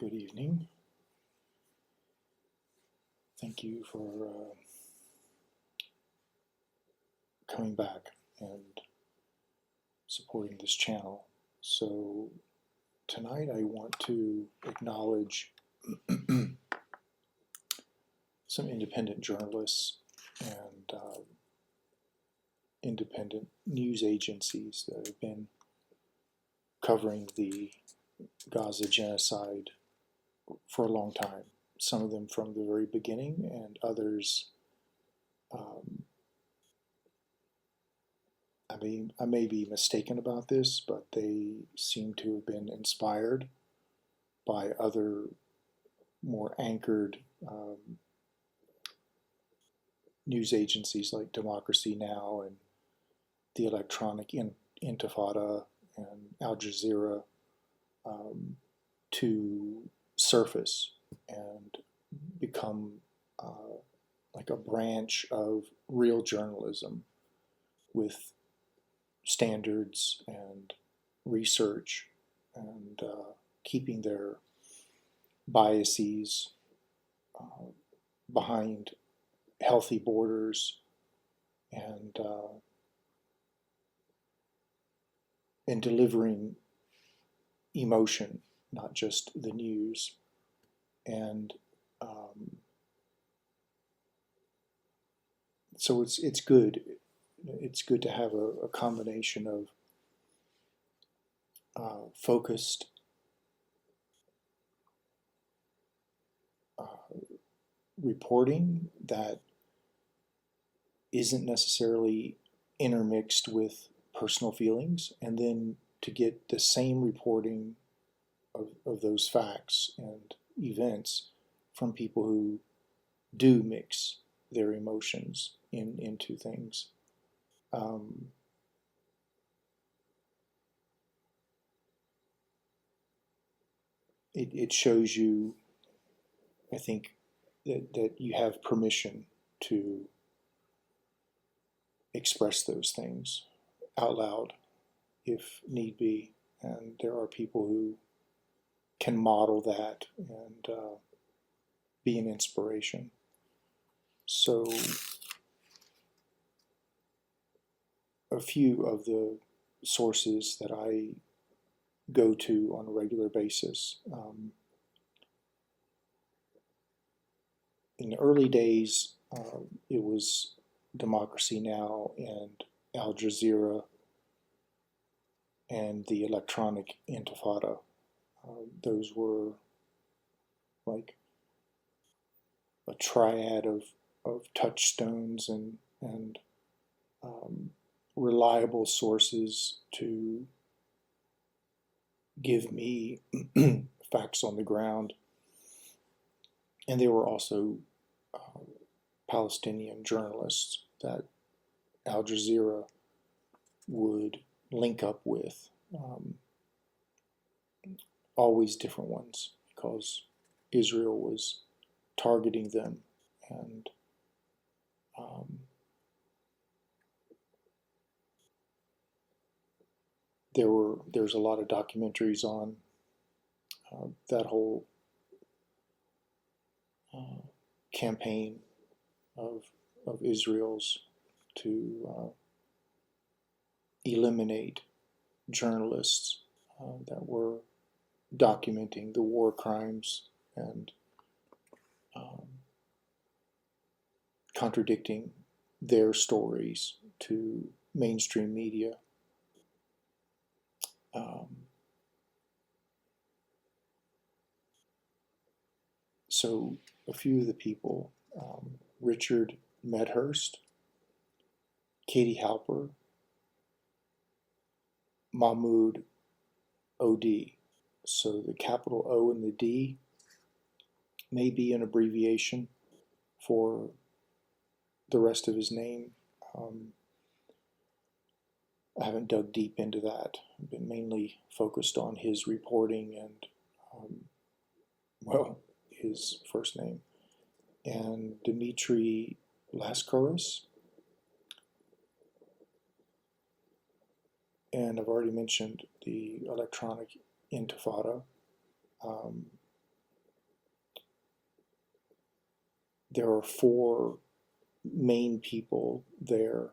Good evening. Thank you for coming back and supporting this channel. So tonight I want to acknowledge some independent journalists and independent news agencies that have been covering the Gaza genocide for a long time. Some of them from the very beginning, and others, I may be mistaken about this, but they seem to have been inspired by other more anchored news agencies like Democracy Now! And the Electronic Intifada and Al Jazeera to surface and become like a branch of real journalism with standards and research and keeping their biases behind healthy borders and delivering emotion, not just the news. And so it's good. It's good to have a combination of focused reporting that isn't necessarily intermixed with personal feelings, and then to get the same reporting of those facts and events from people who do mix their emotions into things. It shows you, I think, that you have permission to express those things out loud if need be. And there are people who can model that and be an inspiration. So a few of the sources that I go to on a regular basis. In the early days, it was Democracy Now! And Al Jazeera and the Electronic Intifada. Those were like a triad of touchstones and reliable sources to give me facts on the ground. And there were also Palestinian journalists that Al Jazeera would link up with, always different ones, because Israel was targeting them. And there's a lot of documentaries on that whole campaign of Israel's to eliminate journalists that were documenting the war crimes and contradicting their stories to mainstream media. So a few of the people, Richard Medhurst, Katie Halper, Mahmoud O.D. So the capital O and the D may be an abbreviation for the rest of his name. I haven't dug deep into that. I've been mainly focused on his reporting and, his first name. And Dmitry Laskaris. And I've already mentioned the Electronic Intifada. there are four main people there.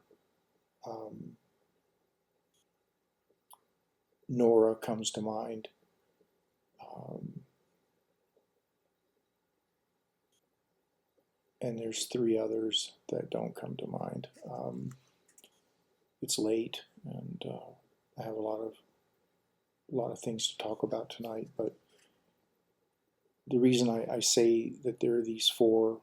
Nora comes to mind. And there's three others that don't come to mind. It's late, and I have a lot of things to talk about tonight. But the reason I say that there are these four,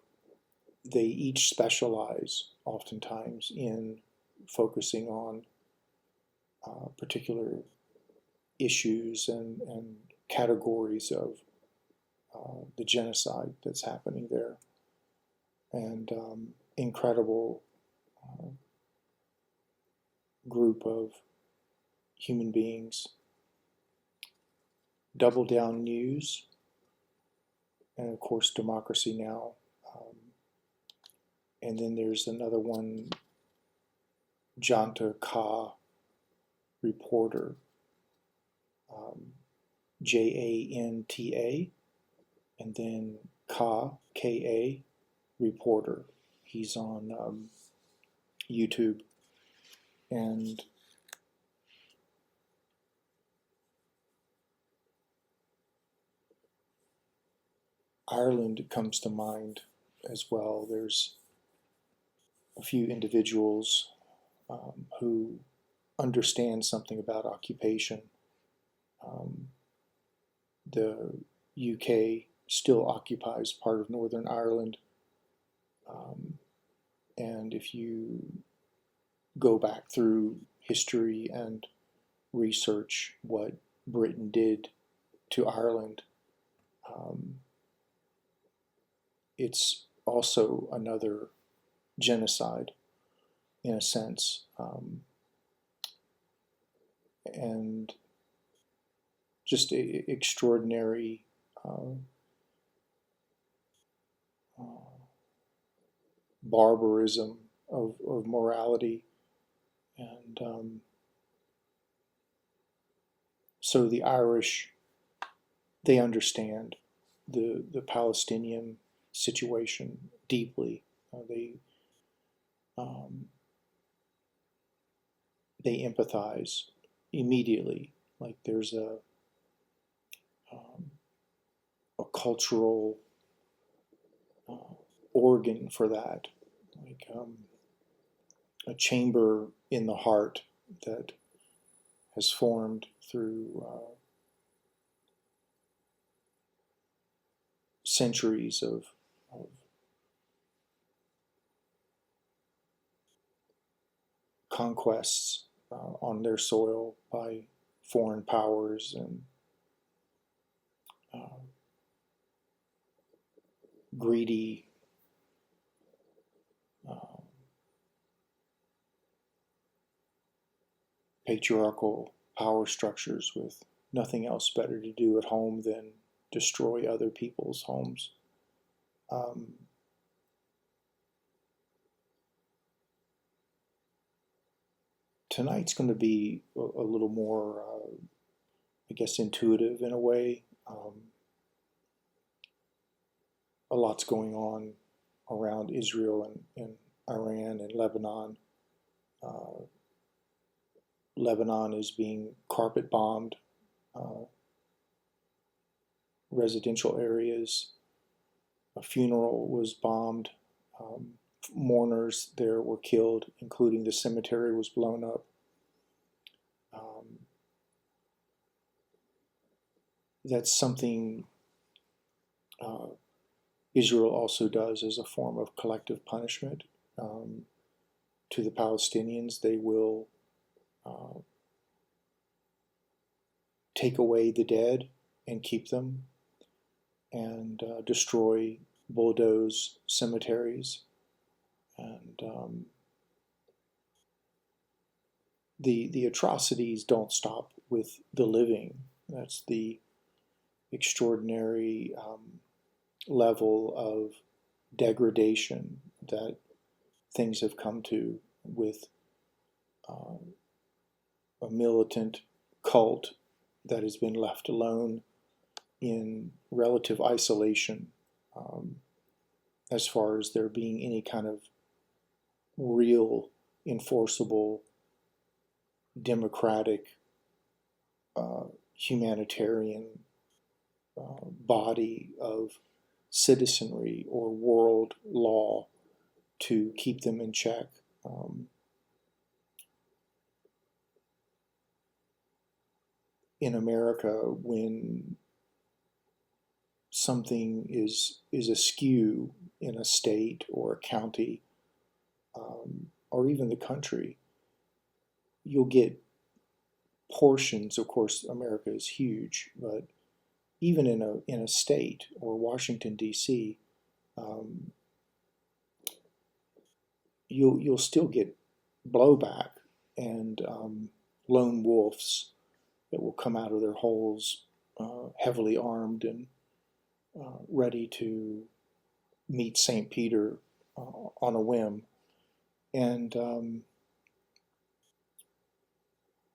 they each specialize oftentimes in focusing on particular issues and categories of the genocide that's happening there. And incredible group of human beings. Double Down News, and of course Democracy Now! And then there's another one, Janta Ka Reporter, Janta, and then Ka, Ka, Reporter. He's on YouTube. And Ireland comes to mind as well. There's a few individuals who understand something about occupation. The UK still occupies part of Northern Ireland. And if you go back through history and research what Britain did to Ireland, it's also another genocide in a sense. And just extraordinary barbarism of morality. And so the Irish, they understand the Palestinian situation deeply. They empathize immediately. Like there's a cultural organ for that, like a chamber in the heart that has formed through centuries of conquests on their soil by foreign powers and greedy patriarchal power structures with nothing else better to do at home than destroy other people's homes. Tonight's going to be a little more, I guess, intuitive in a way. A lot's going on around Israel and Iran and Lebanon. Lebanon is being carpet bombed. Residential areas. A funeral was bombed. Mourners there were killed, including the cemetery was blown up. That's something Israel also does as a form of collective punishment to the Palestinians. They will take away the dead and keep them, and destroy, bulldoze cemeteries. And the atrocities don't stop with the living. That's the extraordinary level of degradation that things have come to with a militant cult that has been left alone in relative isolation as far as there being any kind of real enforceable democratic humanitarian body of citizenry or world law to keep them in check. In America, when something is askew in a state or a county, or even the country, you'll get portions. Of course, America is huge, but even in a state or Washington D.C., you'll still get blowback and lone wolves that will come out of their holes, heavily armed and ready to meet St. Peter on a whim. And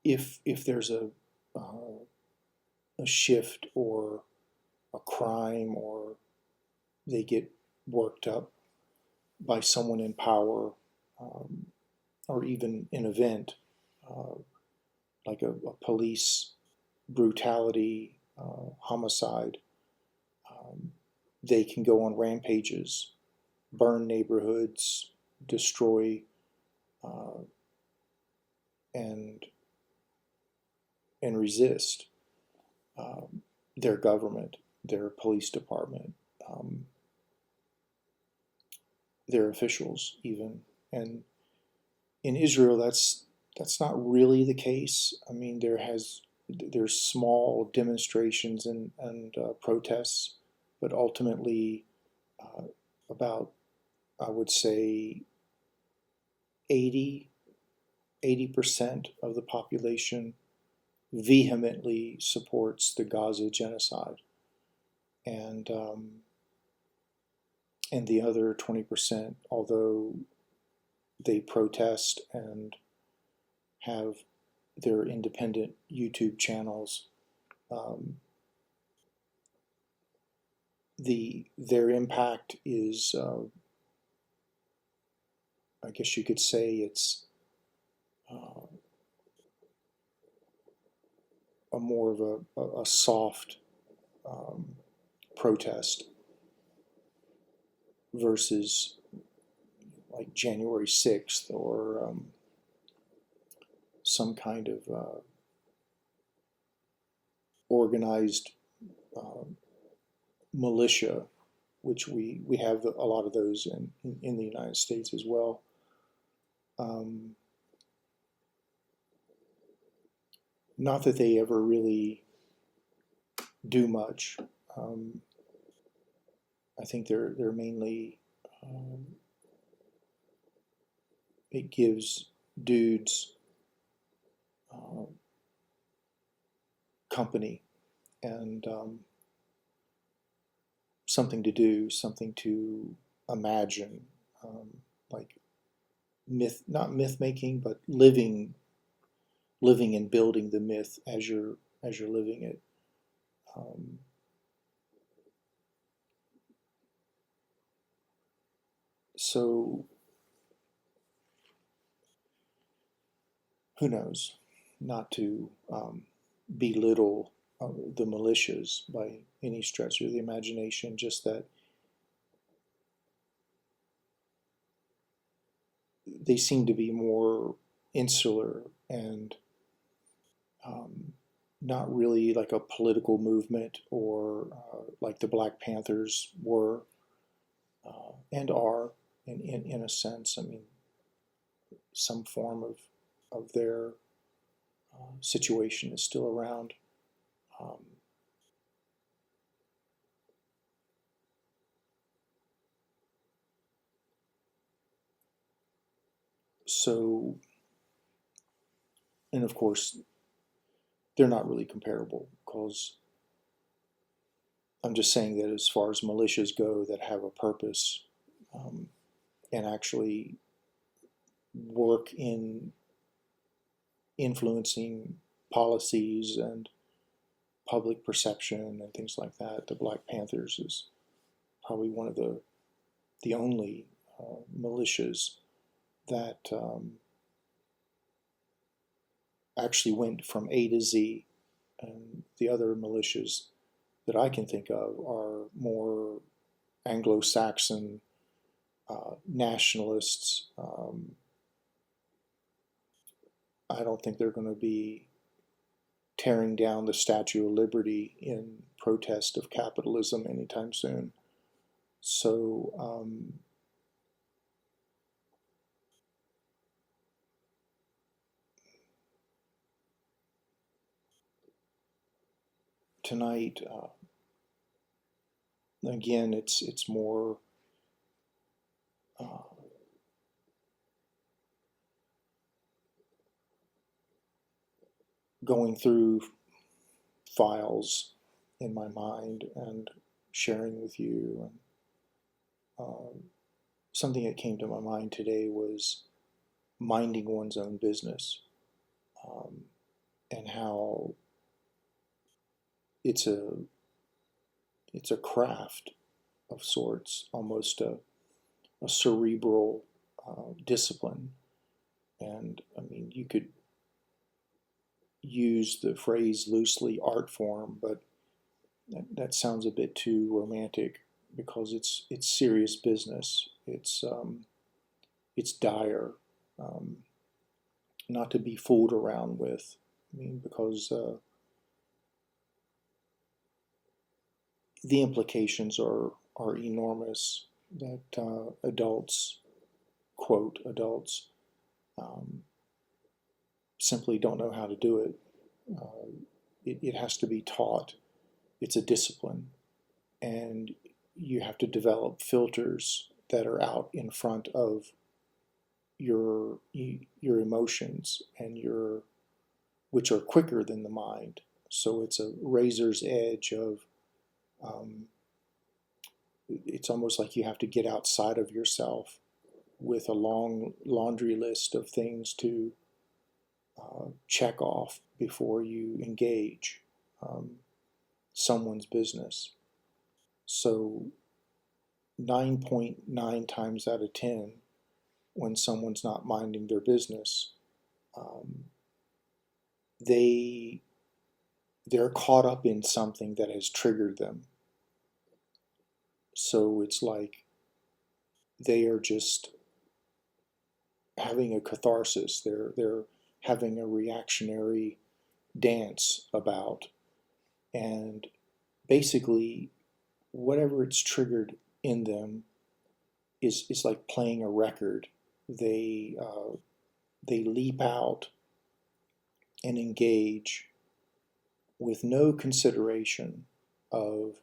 if there's a shift or a crime, or they get worked up by someone in power, or even an event like a police brutality, homicide, they can go on rampages, burn neighborhoods, destroy, and resist their government, their police department, their officials even. And in Israel, that's not really the case. I mean, there's small demonstrations and protests, but ultimately, about, I would say, 80% of the population vehemently supports the Gaza genocide, and the other 20%, although they protest and have their independent YouTube channels, their impact is, I guess you could say, it's a more of a soft protest versus like January 6th or some kind of organized militia, which we have a lot of those in the United States as well. Not that they ever really do much. I think they're mainly, it gives dudes company and something to do, something to imagine, like not myth making, but living and building the myth as you're living it. So who knows? Not to belittle the militias by any stretch of the imagination, just that they seem to be more insular and not really like a political movement, or like the Black Panthers were and are in a sense. I mean, some form of their situation is still around. So, and of course, they're not really comparable, because I'm just saying that as far as militias go that have a purpose, and actually work in influencing policies and public perception and things like that, the Black Panthers is probably one of the the only militias that actually went from A to Z, and the other militias that I can think of are more Anglo-Saxon nationalists. I don't think they're going to be tearing down the Statue of Liberty in protest of capitalism anytime soon. So tonight, again, it's more going through files in my mind and sharing with you. And something that came to my mind today was minding one's own business, and how it's a craft of sorts, almost a cerebral discipline. And I mean, you could use the phrase loosely art form, but that sounds a bit too romantic, because it's serious business. It's dire, not to be fooled around with. I mean, because the implications are enormous. That adults, quote adults, simply don't know how to do it. It has to be taught. It's a discipline, and you have to develop filters that are out in front of your emotions, and which are quicker than the mind. So it's a razor's edge of it's almost like you have to get outside of yourself with a long laundry list of things to check off before you engage someone's business. So 9.9 times out of 10, when someone's not minding their business, they're caught up in something that has triggered them. So it's like they are just having a catharsis. They're having a reactionary dance about, and basically whatever it's triggered in them is like playing a record. They leap out and engage with no consideration of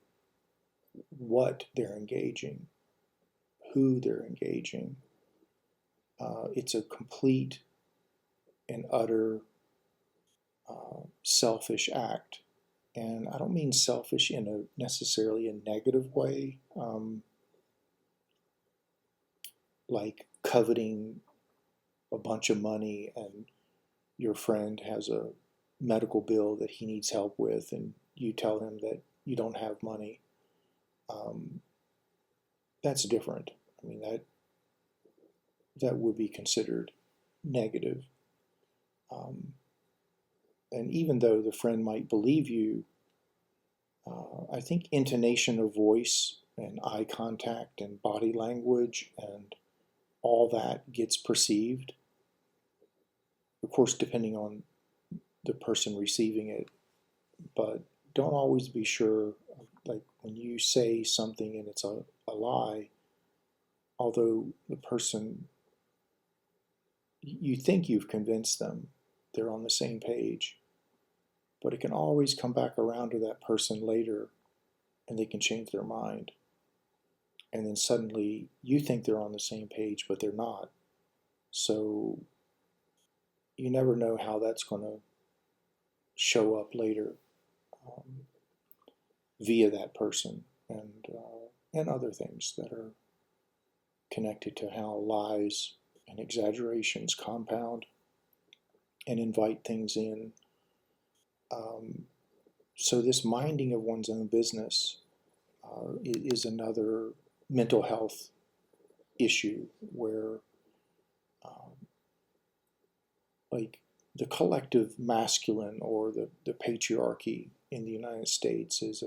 what they're engaging, who they're engaging. It's a complete and utter selfish act. And I don't mean selfish in a necessarily a negative way, like coveting a bunch of money, and your friend has a medical bill that he needs help with, and you tell him that you don't have money. That's different. I mean, that would be considered negative. And even though the friend might believe you, I think intonation of voice and eye contact and body language and all that gets perceived. Of course, depending on the person receiving it, but don't always be sure. Like when you say something and it's a lie, although the person, you think you've convinced them, they're on the same page, but it can always come back around to that person later, and they can change their mind. And then suddenly you think they're on the same page, but they're not. So you never know how that's going to show up later via that person, and other things that are connected to how lies and exaggerations compound and invite things in. So this minding of one's own business is another mental health issue where like the collective masculine or the patriarchy in the United States is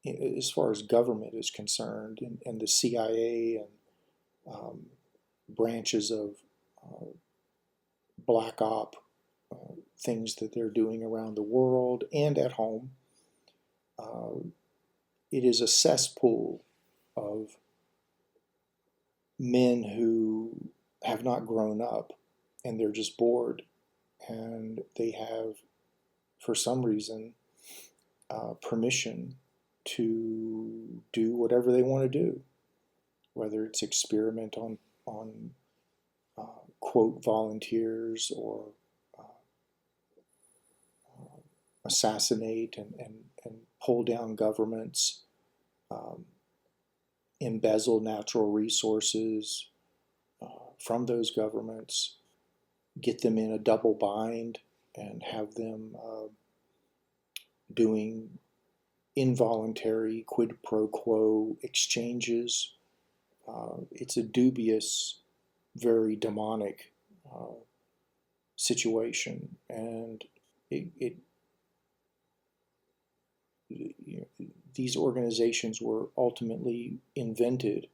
as far as government is concerned, and the CIA and branches of black op things that they're doing around the world and at home. It is a cesspool of men who have not grown up and they're just bored, and they have, for some reason, permission to do whatever they want to do, whether it's experiment on quote volunteers or assassinate and pull down governments, embezzle natural resources from those governments, get them in a double bind, and have them doing involuntary quid pro quo exchanges. It's a dubious, very demonic situation, and these organizations were ultimately invented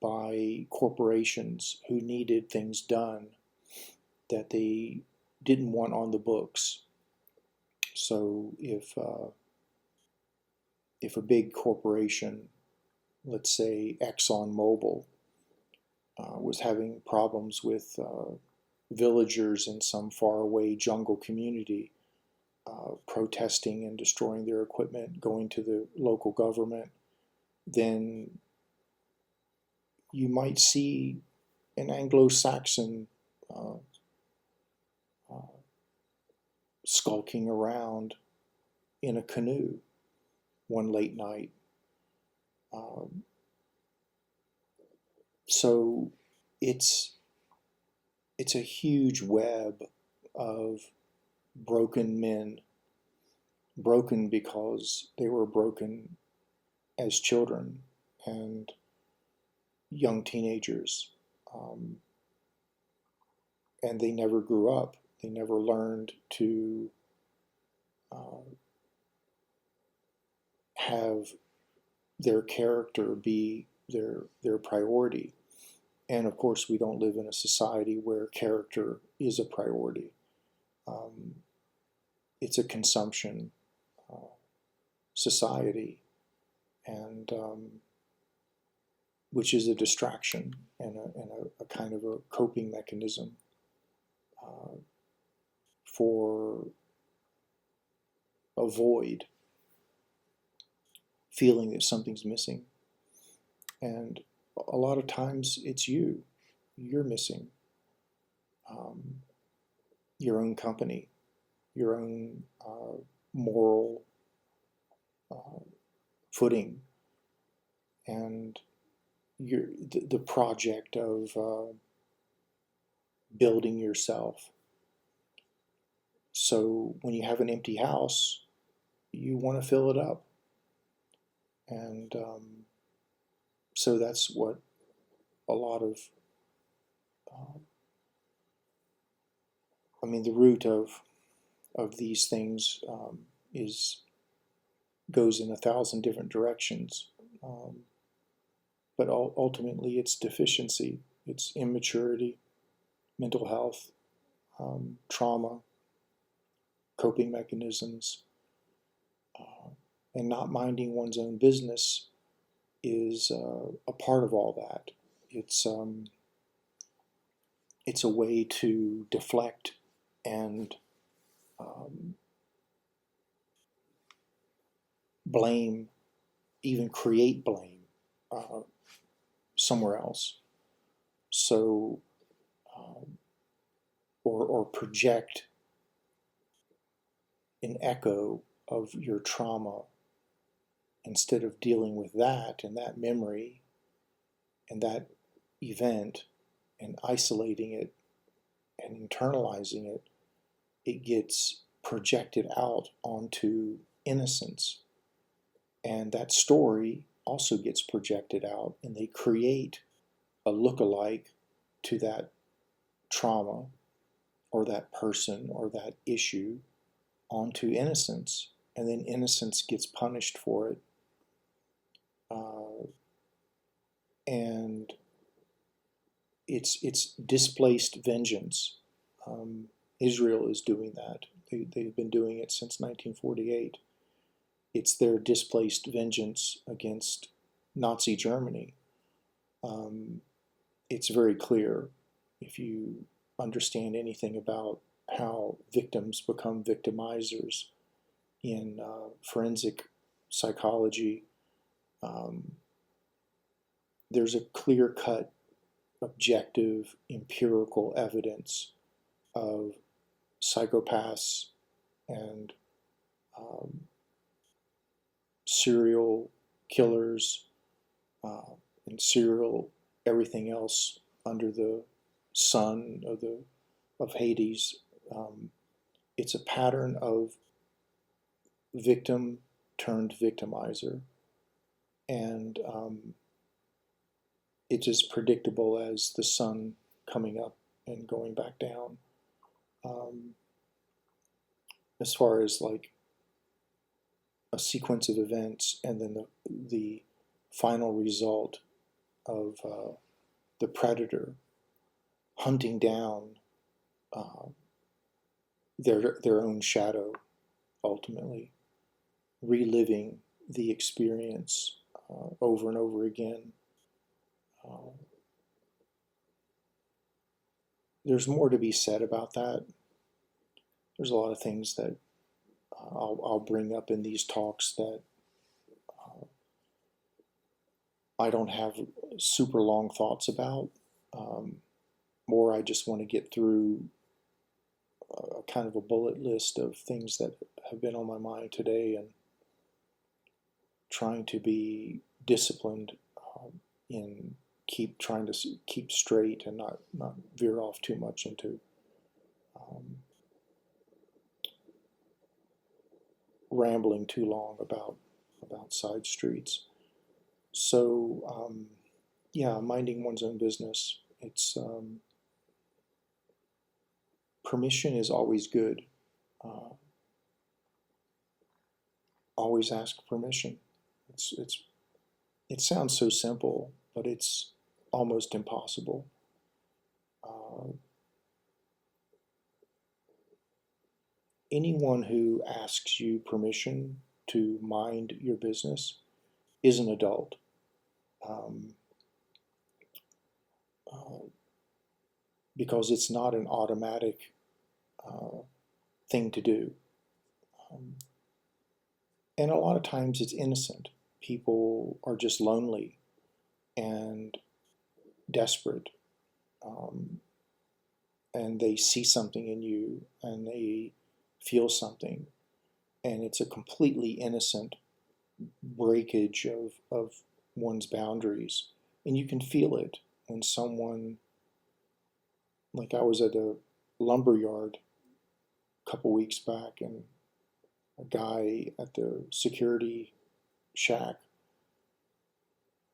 by corporations who needed things done that they didn't want on the books. So if a big corporation, let's say ExxonMobil, was having problems with villagers in some faraway jungle community, protesting and destroying their equipment, going to the local government, then you might see an Anglo-Saxon skulking around in a canoe one late night. So it's a huge web of broken men, broken because they were broken as children and young teenagers, and they never grew up. They never learned to have their character be their priority. And of course, we don't live in a society where character is a priority. It's a consumption society, and which is a distraction and a kind of a coping mechanism for a void, feeling that something's missing. And a lot of times it's you're missing your own company, your own moral footing, and the project of building yourself. So when you have an empty house, you want to fill it up. And so that's what a lot of, the root of these things goes in 1,000 different directions. But ultimately it's deficiency, it's immaturity, mental health, trauma, coping mechanisms, and not minding one's own business is a part of all that. It's a way to deflect and blame, even create blame somewhere else. So, or project an echo of your trauma instead of dealing with that and that memory and that event and isolating it and internalizing it. It gets projected out onto innocence. And that story also gets projected out, and they create a look-alike to that trauma or that person or that issue onto innocence, and then innocence gets punished for it. And it's displaced vengeance. Israel is doing that. They've been doing it since 1948. It's their displaced vengeance against Nazi Germany. It's very clear if you understand anything about how victims become victimizers in forensic psychology. There's a clear-cut, objective, empirical evidence of psychopaths and serial killers and serial everything else under the sun of Hades. It's a pattern of victim turned victimizer, and it's as predictable as the sun coming up and going back down. As far as like a sequence of events, and then the final result of the predator hunting down their own shadow, ultimately reliving the experience over and over again. There's more to be said about that. There's a lot of things that I'll bring up in these talks that I don't have super long thoughts about, or I just want to get through a kind of a bullet list of things that have been on my mind today, and trying to be disciplined in trying to keep straight and not veer off too much into rambling too long about side streets. So yeah, minding one's own business. It's permission is always good. Always ask permission. It sounds so simple, but it's almost impossible. Anyone who asks you permission to mind your business is an adult. Because it's not an automatic thing to do. And a lot of times it's innocent. People are just lonely and desperate. And they see something in you, and they feel something. And it's a completely innocent breakage of one's boundaries. And you can feel it when someone, like I was at a lumber yard a couple weeks back, and a guy at the security shack,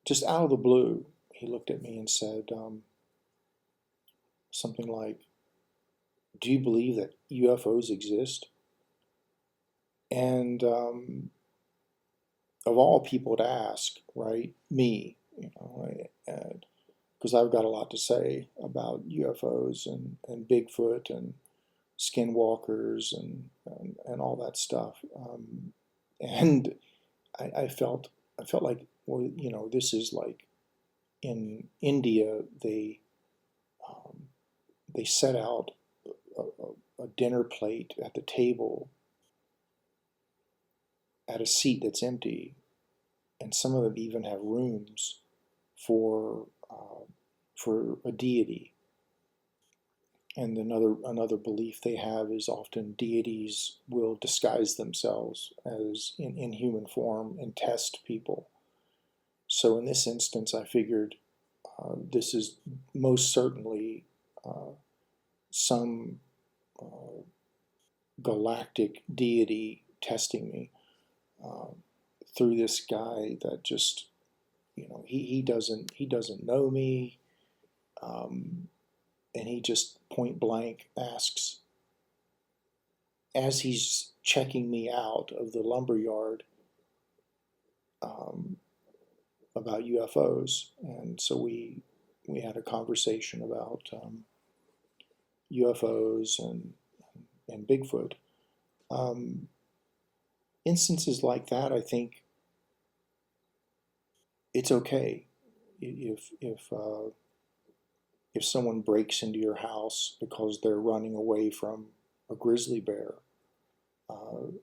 just out of the blue, he looked at me and said something like, "Do you believe that UFOs exist?" And of all people to ask, right? Me, because I've got a lot to say about UFOs and Bigfoot and skinwalkers and all that stuff. And I felt like, well, this is like in India, they set out a dinner plate at the table at a seat that's empty, and some of them even have rooms for a deity. And another belief they have is often deities will disguise themselves as in human form and test people. So in this instance, I figured this is most certainly some galactic deity testing me through this guy that just he doesn't know me, and he just point blank asks, as he's checking me out of the lumber yard, about UFOs. And so we had a conversation about UFOs and Bigfoot. Instances like that, I think it's okay if someone breaks into your house because they're running away from a grizzly bear.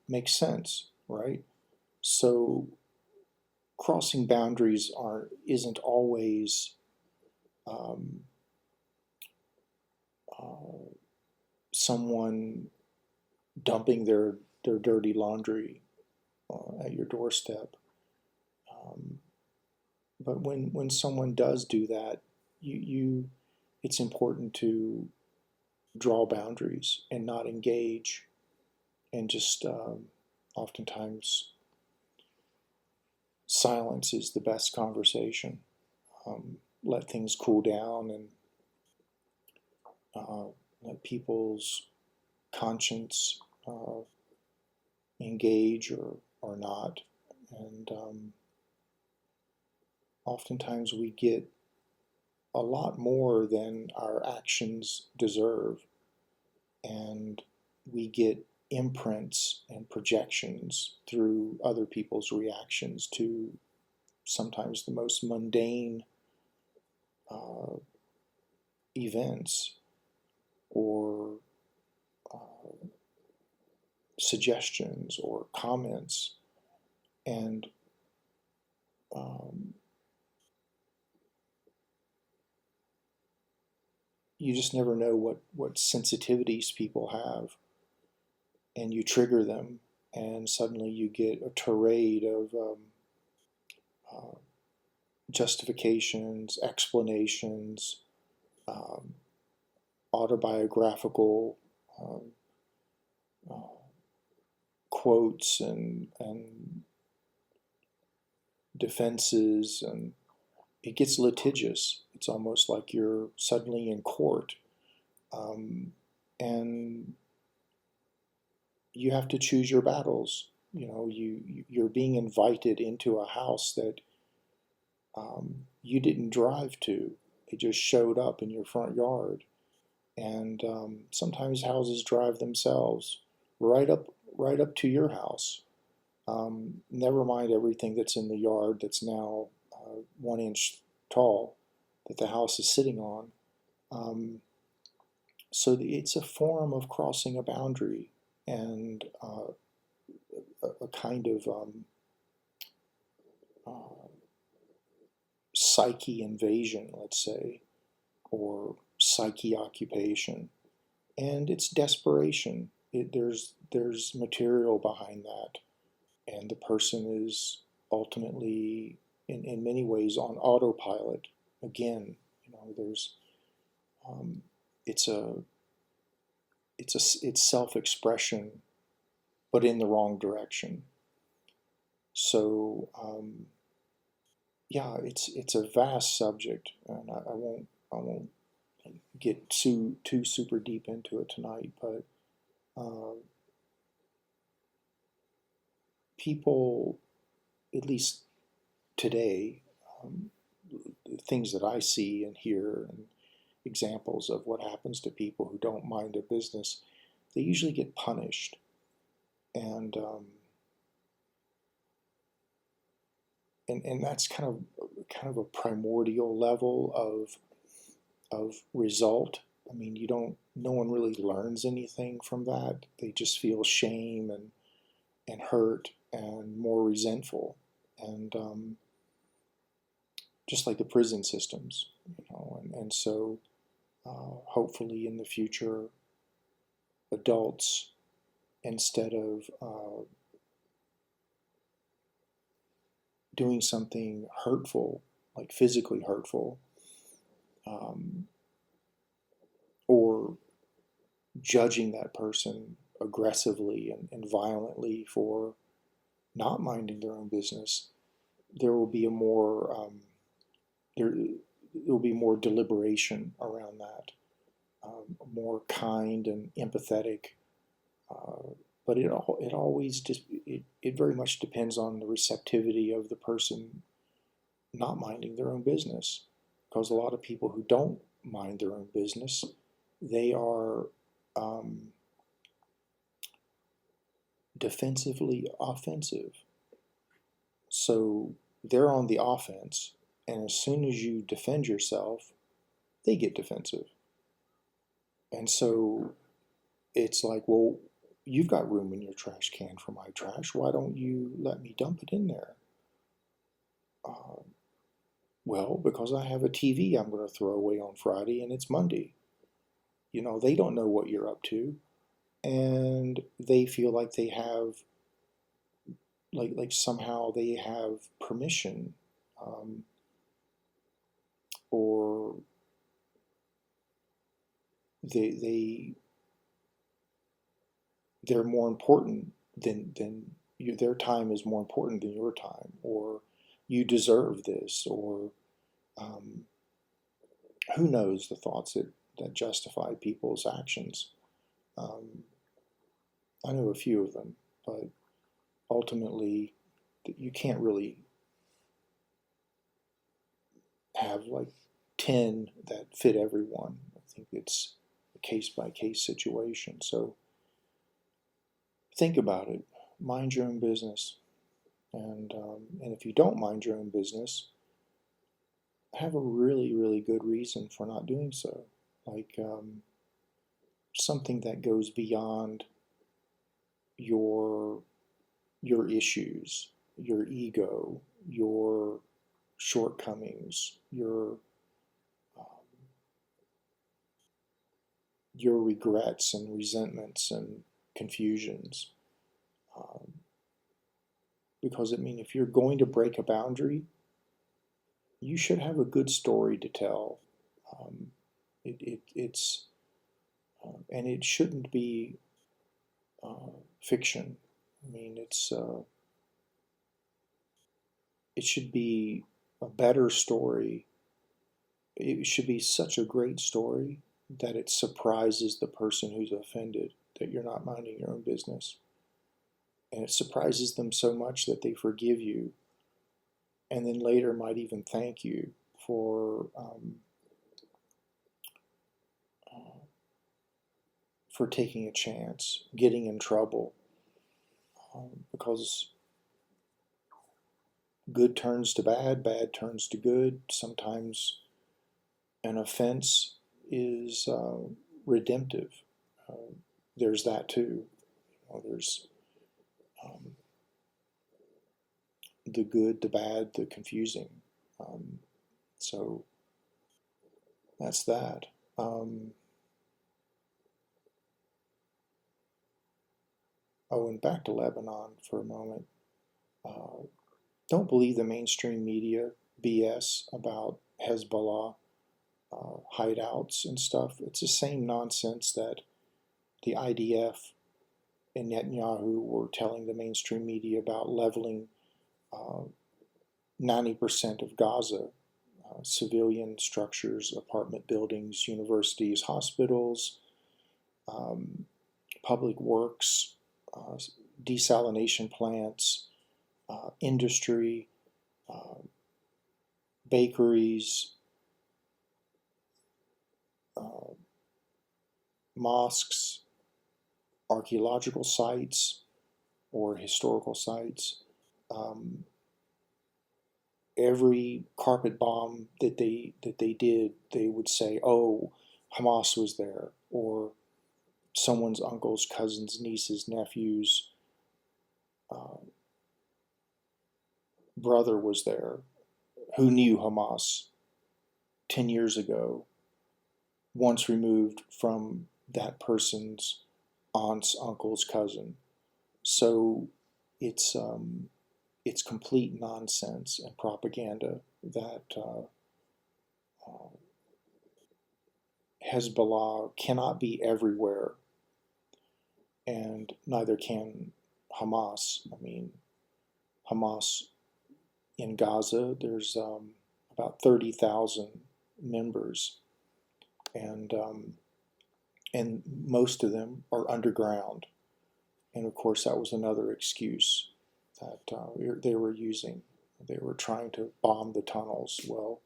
Makes sense, right? So crossing boundaries isn't always someone dumping their dirty laundry at your doorstep. But when someone does do that, it's important to draw boundaries and not engage, and just oftentimes silence is the best conversation. Let things cool down, and let people's conscience engage or not. And oftentimes we get a lot more than our actions deserve, and we get imprints and projections through other people's reactions to sometimes the most mundane events or suggestions or comments. And you just never know what sensitivities people have, and you trigger them, and suddenly you get a tirade of justifications, explanations, autobiographical quotes and defenses, and it gets litigious. It's almost like you're suddenly in court, and you have to choose your battles. You're being invited into a house that you didn't drive to. It just showed up in your front yard. And sometimes houses drive themselves right up to your house. Never mind everything that's in the yard that's now 1 inch tall that the house is sitting on. So it's a form of crossing a boundary, and a kind of psyche invasion, let's say, or psyche occupation. And it's desperation. There's material behind that, and the person is ultimately, in many ways, on autopilot. Again, there's it's self-expression, but in the wrong direction. So yeah, it's a vast subject, and I won't get too super deep into it tonight. But people, at least today, things that I see and hear, and examples of what happens to people who don't mind their business, they usually get punished, and that's kind of a primordial level of result. I mean, no one really learns anything from that. They just feel shame and hurt and more resentful, and just like the prison systems, and so hopefully in the future, adults, instead of doing something hurtful, like physically hurtful, or judging that person aggressively and violently for not minding their own business, there will be a more there will be more deliberation around that, more kind and empathetic. But it always just it very much depends on the receptivity of the person not minding their own business, because a lot of people who don't mind their own business, they are defensively offensive. So they're on the offense, and as soon as you defend yourself, they get defensive. And so it's like, well, you've got room in your trash can for my trash. Why don't you let me dump it in there? Uh, well, because I have a TV I'm going to throw away on Friday and it's Monday. You know, they don't know what you're up to, and they feel like they have, like somehow they have permission, or they they're more important than you, their time is more important than your time, or you deserve this, or um, who knows the thoughts that justify people's actions. Um, I know a few of them, but ultimately, you can't really have like 10 that fit everyone. I think it's a case by case situation. So think about it. Mind your own business. And if you don't mind your own business, have a really, really good reason for not doing so. Like something that goes beyond your your issues, your ego, your shortcomings, your regrets and resentments and confusions. Um, because I mean, if you're going to break a boundary, you should have a good story to tell. Um, it's and it shouldn't be fiction. I mean, it should be a better story. It should be such a great story that it surprises the person who's offended that you're not minding your own business. And it surprises them so much that they forgive you, and then later might even thank you uh, for taking a chance, getting in trouble, because good turns to bad, bad turns to good. Sometimes an offense is redemptive. Uh, there's that too. There's um, the good, the bad, the confusing. Um, so that's that. Um, oh, and back to Lebanon for a moment. Uh, don't believe the mainstream media BS about Hezbollah hideouts and stuff. It's the same nonsense that the IDF and Netanyahu were telling the mainstream media about leveling 90% of Gaza, civilian structures, apartment buildings, universities, hospitals, um, public works, uh, desalination plants, industry, uh, bakeries, uh, mosques, archaeological sites or historical sites. Um, every carpet bomb that they did, they would say, "Oh, Hamas was there," or someone's uncle's, cousin's, niece's, nephew's brother was there, who knew Hamas 10 years ago, once removed from that person's aunt's uncle's cousin. So it's it's complete nonsense and propaganda that uh, Hezbollah cannot be everywhere, and neither can Hamas. I mean, Hamas in Gaza, there's about 30,000 members, and most of them are underground. And of course, that was another excuse that they were using. They were trying to bomb the tunnels. Well,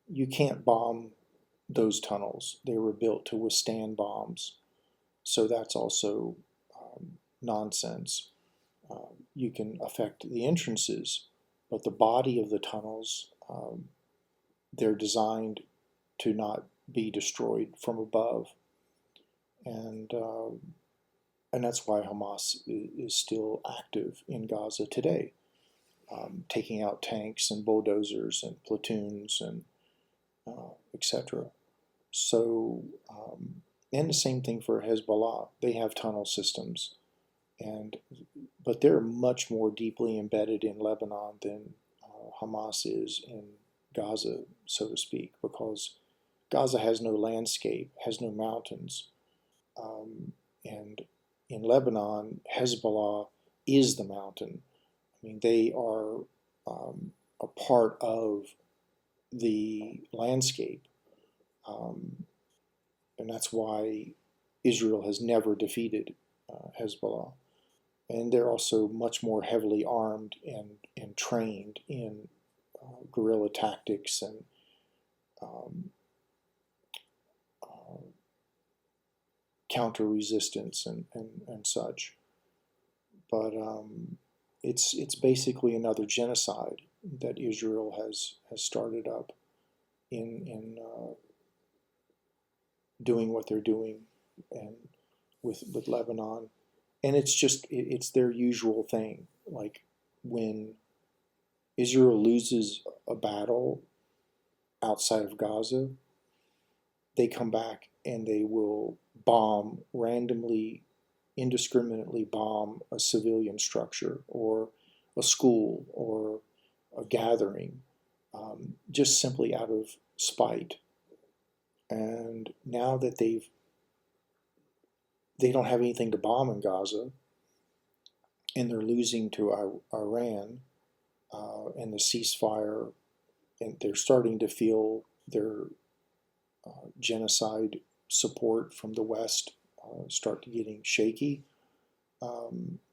you can't bomb those tunnels. They were built to withstand bombs. So that's also nonsense. You can affect the entrances, but the body of the tunnels, they're designed to not be destroyed from above. And that's why Hamas is still active in Gaza today, taking out tanks and bulldozers and platoons and etc. So, and the same thing for Hezbollah. They have tunnel systems, but they're much more deeply embedded in Lebanon than Hamas is in Gaza, so to speak, because Gaza has no landscape, has no mountains, and in Lebanon, Hezbollah is the mountain. I mean, they are a part of the landscape, and that's why Israel has never defeated Hezbollah. And they're also much more heavily armed and trained in guerrilla tactics and counter resistance and such. But it's basically another genocide that Israel has started up in doing what they're doing and with Lebanon. And it's their usual thing. Like when Israel loses a battle outside of Gaza, they come back and they will randomly, indiscriminately bomb a civilian structure or a school or a gathering, just simply out of spite. And now that they don't have anything to bomb in Gaza, and they're losing to Iran, and the ceasefire, and they're starting to feel their genocide support from the West start to getting shaky.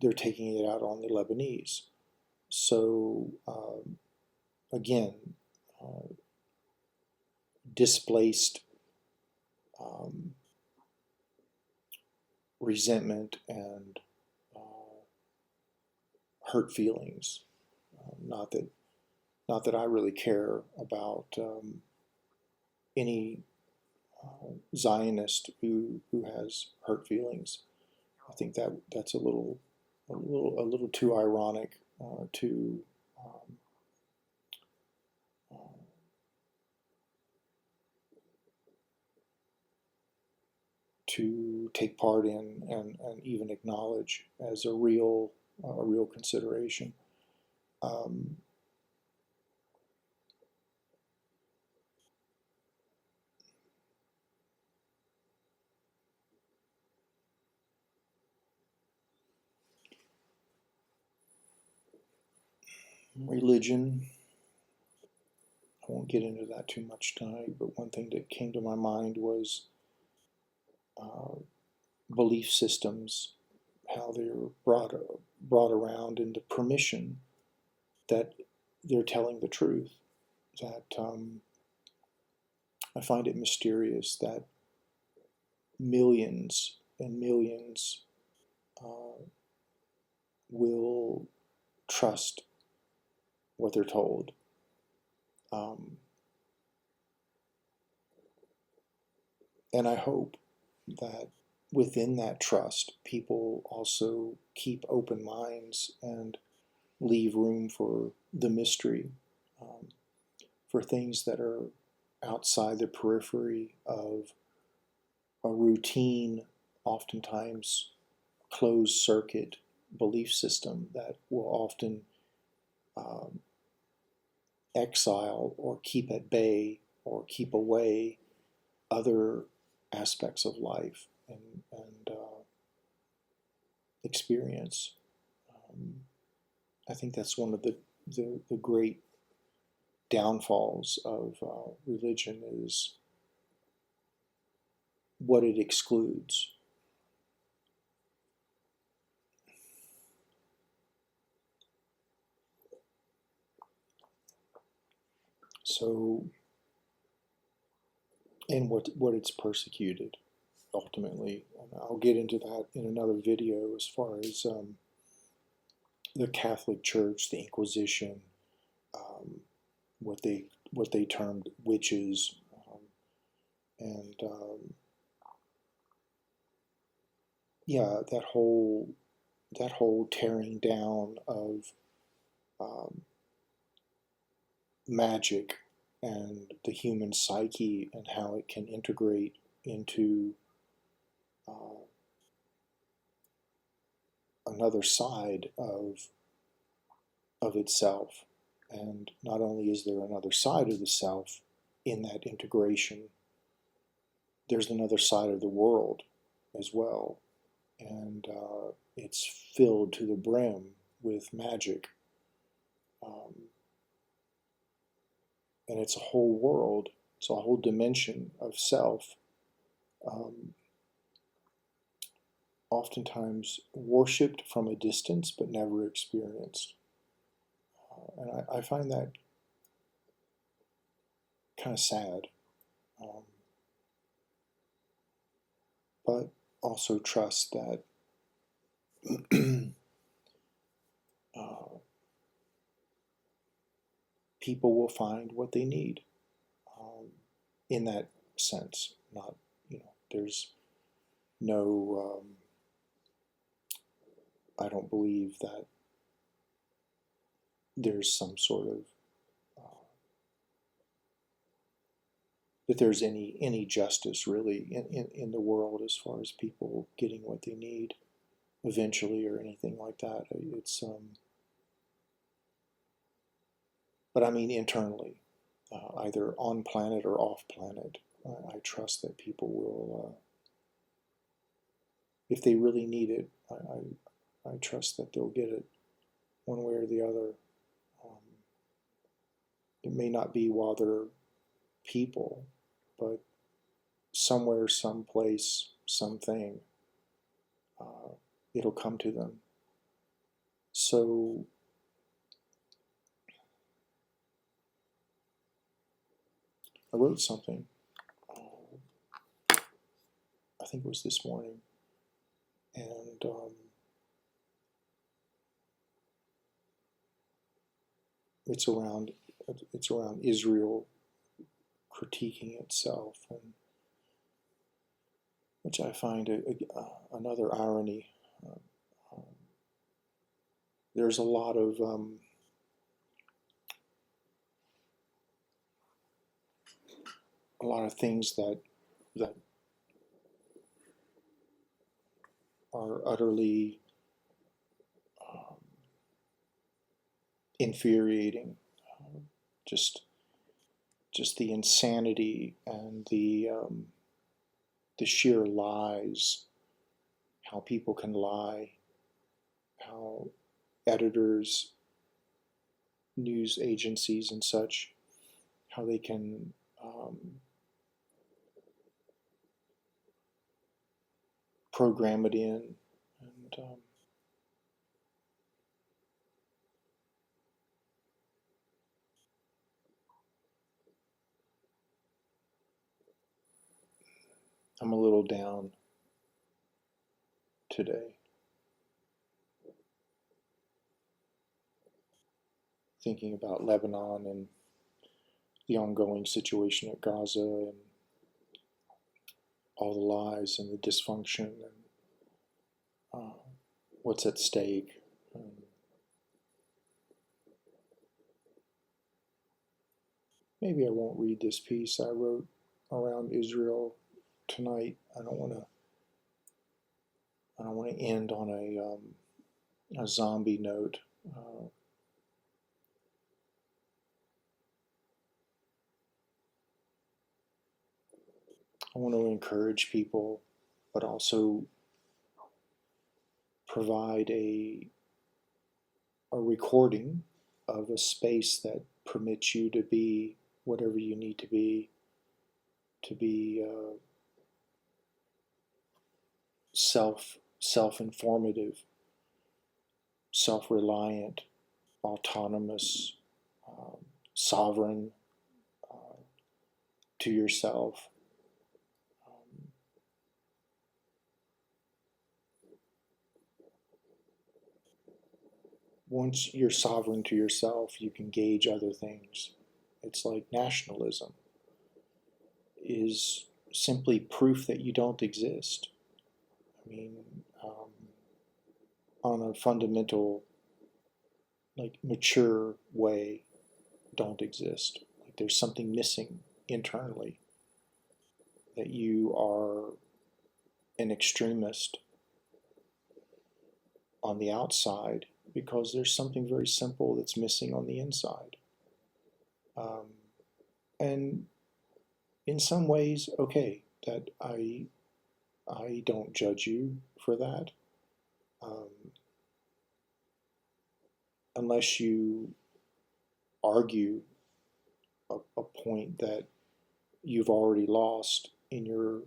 They're taking it out on the Lebanese. So again, displaced resentment and hurt feelings. Not that I really care about any Zionist who has hurt feelings. I think that's a little too ironic to take part in and even acknowledge as a real consideration. Religion, I won't get into that too much tonight, but one thing that came to my mind was belief systems, how they're brought around, and the permission that they're telling the truth. That I find it mysterious that millions and millions will trust what they're told. And I hope that within that trust, people also keep open minds and leave room for the mystery, for things that are outside the periphery of a routine, oftentimes closed circuit belief system that will often exile or keep at bay or keep away other aspects of life and experience. I think that's one of the great downfalls of religion is what it excludes. So, and what it's persecuted ultimately. And I'll get into that in another video as far as the Catholic Church, the Inquisition, what they termed witches, and yeah, that whole tearing down of magic and the human psyche and how it can integrate into another side of itself. And not only is there another side of the self in that integration, there's another side of the world as well. And it's filled to the brim with magic. And it's a whole world, it's a whole dimension of self, oftentimes worshipped from a distance but never experienced. And I find that kind of sad, but also trust that people will find what they need in that sense. Not, there's no, I don't believe that there's some sort of, that there's any justice really in the world as far as people getting what they need eventually or anything like that. It's, but I mean internally, either on planet or off planet, I trust that people will, if they really need it, I trust that they'll get it one way or the other. It may not be while they're people, but somewhere, someplace, something, it'll come to them. So I wrote something, I think it was this morning, and it's around Israel critiquing itself, and which I find another irony. There's a lot of things that are utterly infuriating. Just the insanity and the sheer lies, how people can lie, how editors, news agencies and such, how they can program it in, and I'm a little down today, thinking about Lebanon and the ongoing situation at Gaza and all the lies and the dysfunction and what's at stake. Maybe I won't read this piece I wrote around Israel tonight. I don't want to end on a zombie note. I want to encourage people, but also provide a recording of a space that permits you to be whatever you need to be self-informative, self-reliant, autonomous, sovereign to yourself. Once you're sovereign to yourself, you can gauge other things. It's like nationalism is simply proof that you don't exist. I mean, on a fundamental, like mature way, don't exist. Like there's something missing internally, that you are an extremist on the outside because there's something very simple that's missing on the inside. And in some ways, okay, that I don't judge you for that, unless you argue a point that you've already lost in your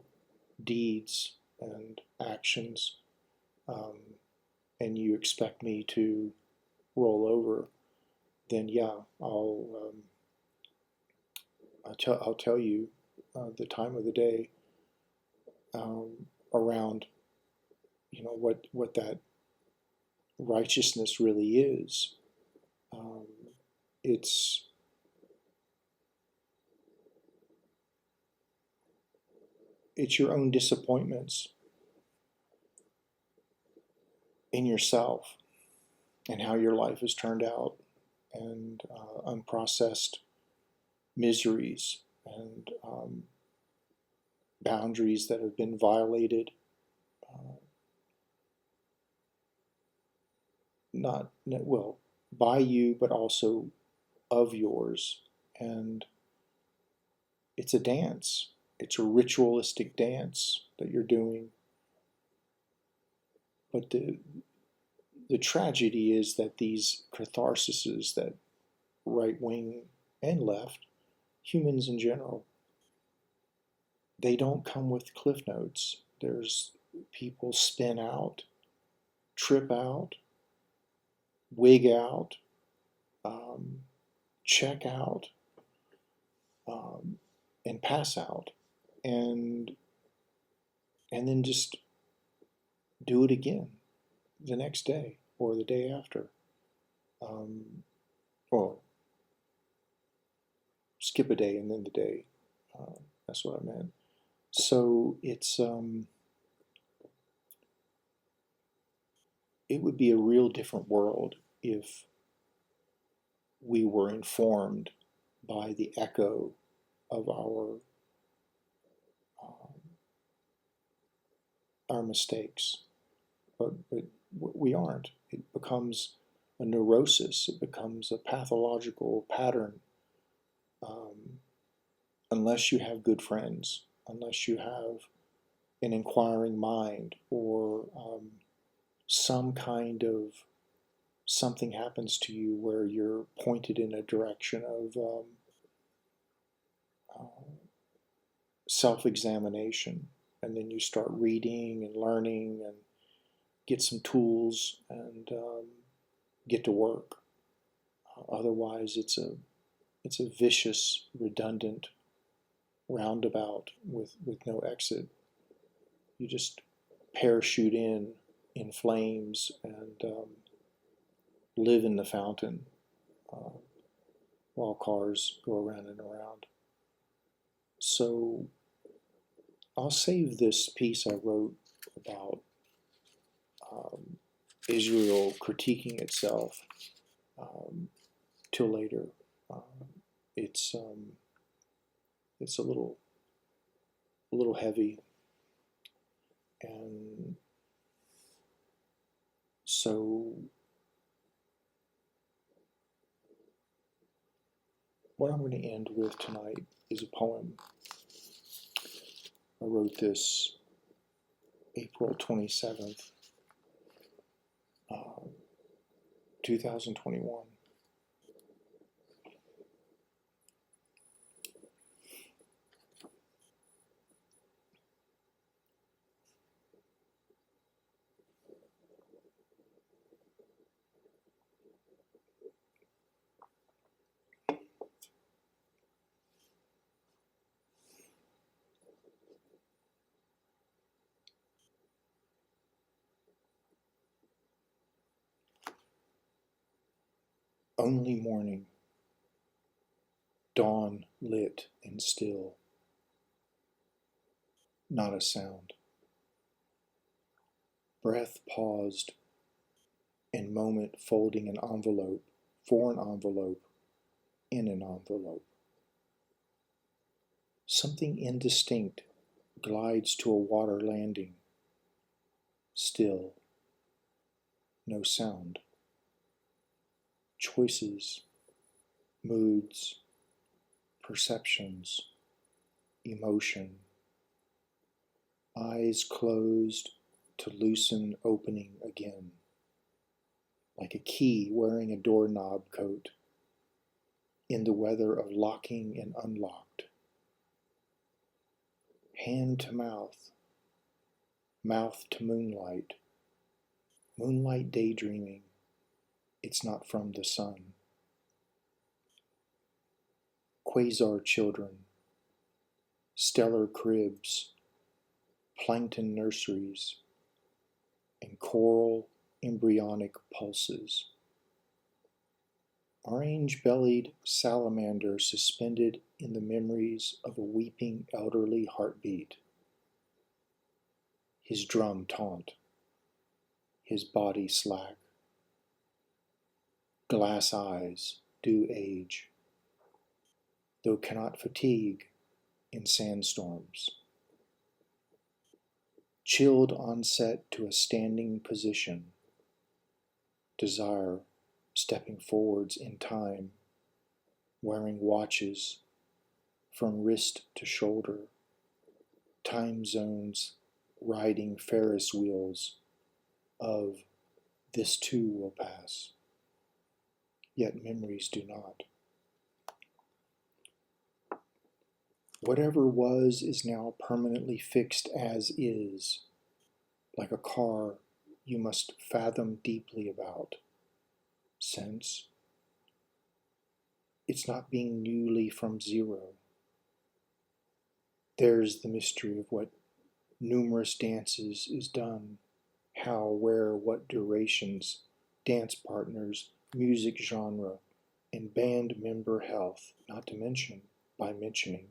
deeds and actions, and you expect me to roll over, then yeah, I'll tell you the time of the day, around what that righteousness really is. It's your own disappointments in yourself and how your life has turned out, and unprocessed miseries and boundaries that have been violated, not well by you, but also of yours. And it's a dance. It's a ritualistic dance that you're doing. But the tragedy is that these catharsises that right wing and left, humans in general, they don't come with cliff notes. There's people spin out, trip out, wig out, check out, and pass out, and then just do it again the next day or the day after. Or skip a day and then the day. That's what I meant. So it's it would be a real different world if we were informed by the echo of our mistakes, but we aren't. It becomes a neurosis. It becomes a pathological pattern, unless you have good friends, unless you have an inquiring mind, or some kind of something happens to you where you're pointed in a direction of self-examination, and then you start reading and learning and get some tools and get to work. Otherwise, it's a vicious, redundant roundabout with no exit. You just parachute in flames and live in the fountain while cars go around and around. So I'll save this piece I wrote about Israel critiquing itself till later. It's a little heavy, and so what I'm going to end with tonight is a poem. I wrote this April 27th, 2021. Only morning, dawn lit and still, not a sound. Breath paused, and moment folding an envelope for an envelope in an envelope. Something indistinct glides to a water landing. Still, no sound. Choices, moods, perceptions, emotion. Eyes closed to loosen opening again, like a key wearing a doorknob coat, in the weather of locking and unlocked. Hand to mouth to moonlight. Moonlight daydreaming, it's not from the sun. Quasar children, stellar cribs, plankton nurseries, and coral embryonic pulses. Orange-bellied salamander suspended in the memories of a weeping elderly heartbeat. His drum taunt, his body slack. Glass eyes do age, though cannot fatigue in sandstorms. Chilled onset to a standing position. Desire stepping forwards in time, wearing watches from wrist to shoulder. Time zones riding Ferris wheels of this too will pass. Yet memories do not. Whatever was is now permanently fixed as is, like a car you must fathom deeply about. Sense. It's not being newly from zero. There's the mystery of what numerous dances is done, how, where, what durations, dance partners, music genre, and band member health, not to mention, by mentioning,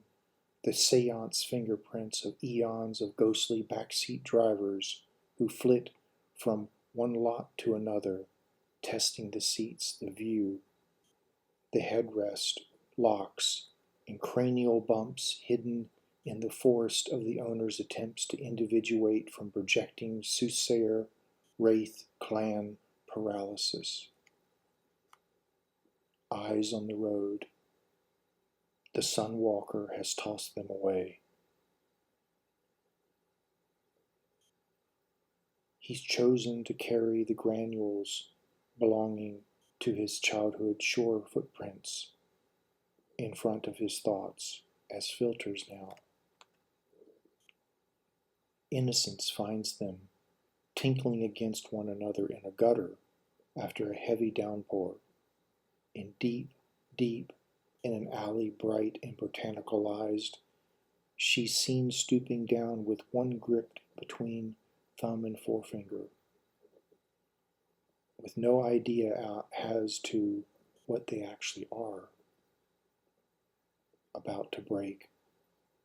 the seance fingerprints of eons of ghostly backseat drivers who flit from one lot to another, testing the seats, the view, the headrest, locks, and cranial bumps hidden in the forest of the owner's attempts to individuate from projecting soothsayer, wraith, clan paralysis. Eyes on the road. The sunwalker has tossed them away. He's chosen to carry the granules belonging to his childhood shore footprints in front of his thoughts as filters now. Innocence finds them tinkling against one another in a gutter after a heavy downpour, in deep, deep in an alley bright and botanicalized. She's seen stooping down with one gripped between thumb and forefinger, with no idea as to what they actually are, about to break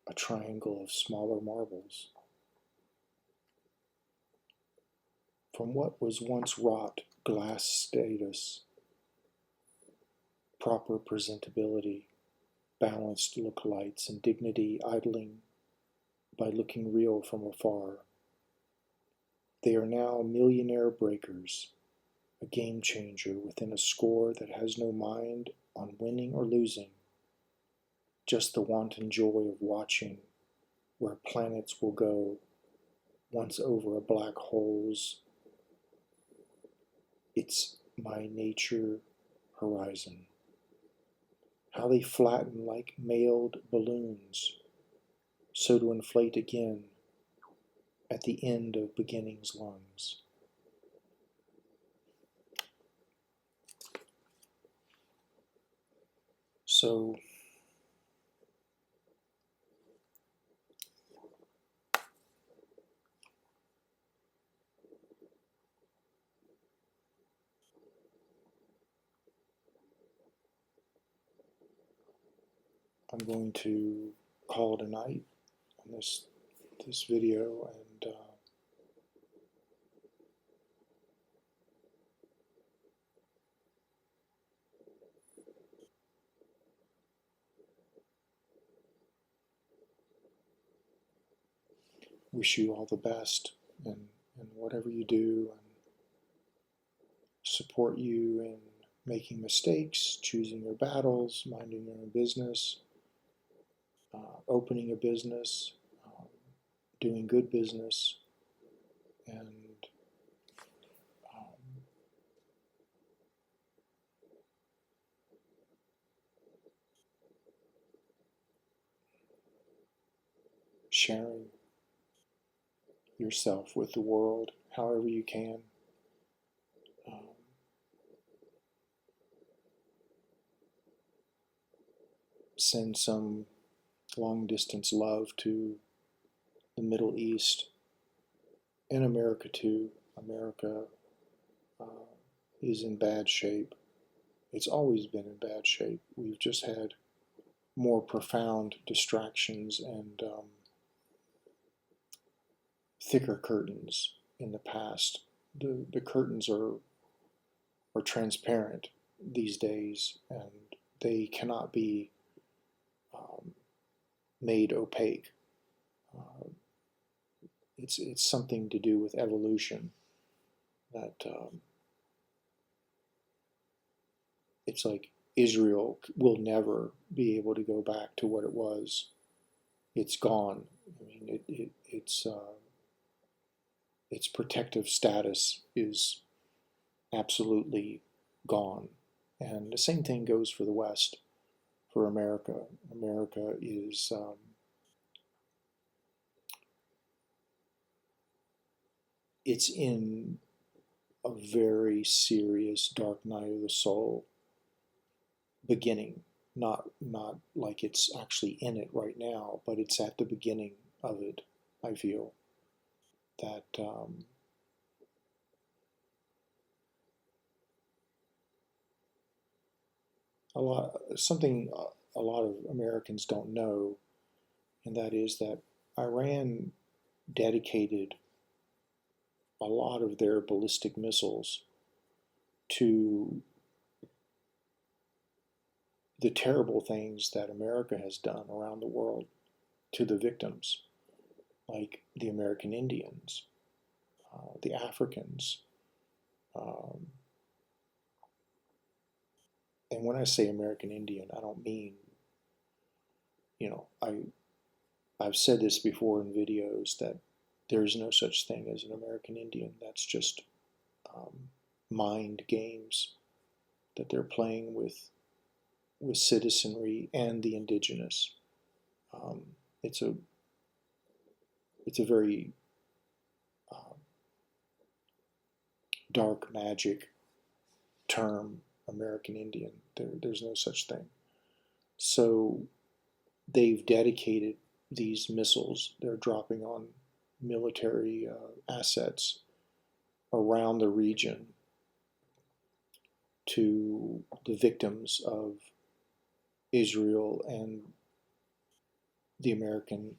a triangle of smaller marbles. From what was once wrought glass status, proper presentability, balanced look-lights, and dignity idling by looking real from afar, they are now millionaire breakers, a game changer within a score that has no mind on winning or losing, just the wanton joy of watching where planets will go once over a black hole's its my nature horizon. How they flatten like mailed balloons, so to inflate again at the end of beginning's lungs. So I'm going to call it a night on this video, and wish you all the best in whatever you do, and support you in making mistakes, choosing your battles, minding your own business, opening a business, doing good business, and um, sharing yourself with the world however you can. Um, Send some long distance love to the Middle East and America too. America uh, is in bad shape. It's always been in bad shape. We've just had more profound distractions and thicker curtains in the past. The curtains are transparent these days, and they cannot be um, made opaque. Uh, it's something to do with evolution that it's like Israel will never be able to go back to what it was. It's gone. I mean, its protective status is absolutely gone. And the same thing goes for the West, for America. America is it's in a very serious dark night of the soul beginning. Not like it's actually in it right now, but it's at the beginning of it. I feel that a lot something a lot of Americans don't know, and that is that Iran dedicated a lot of their ballistic missiles to the terrible things that America has done around the world to the victims, like the American Indians, the Africans. Um, and when I say American Indian, I don't mean, you know, I've said this before in videos that there is no such thing as an American Indian. That's just um, mind games that they're playing with citizenry and the indigenous. Um, it's a it's a very uh, dark magic term, American Indian. There's no such thing. So they've dedicated these missiles they're dropping on military assets around the region to the victims of Israel and the American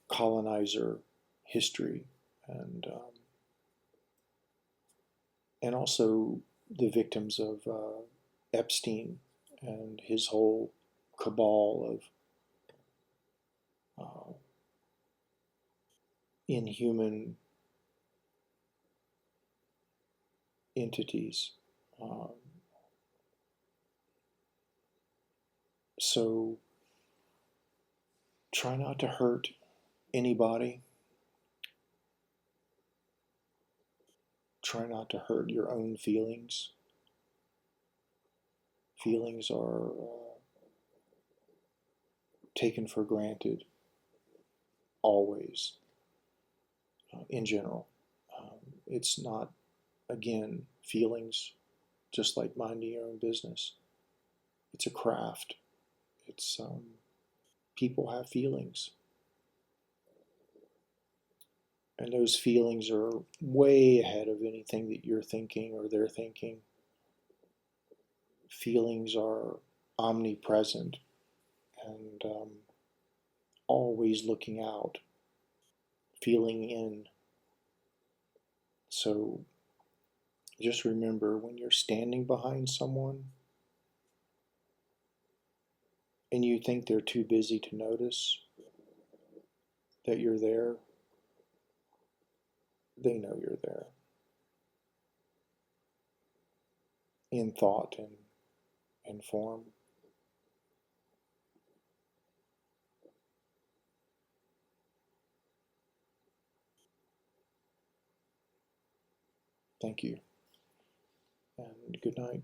colonizer history, and also the victims of Epstein and his whole cabal of inhuman entities. Um, so try not to hurt anybody. Try not to hurt your own feelings. Feelings are taken for granted always, in general. It's not, again, feelings, just like minding your own business. It's a craft. It's people have feelings, and those feelings are way ahead of anything that you're thinking or they're thinking. Feelings are omnipresent, and always looking out, feeling in. So just remember, when you're standing behind someone and you think they're too busy to notice that you're there, they know you're there in thought and form. Thank you, and good night.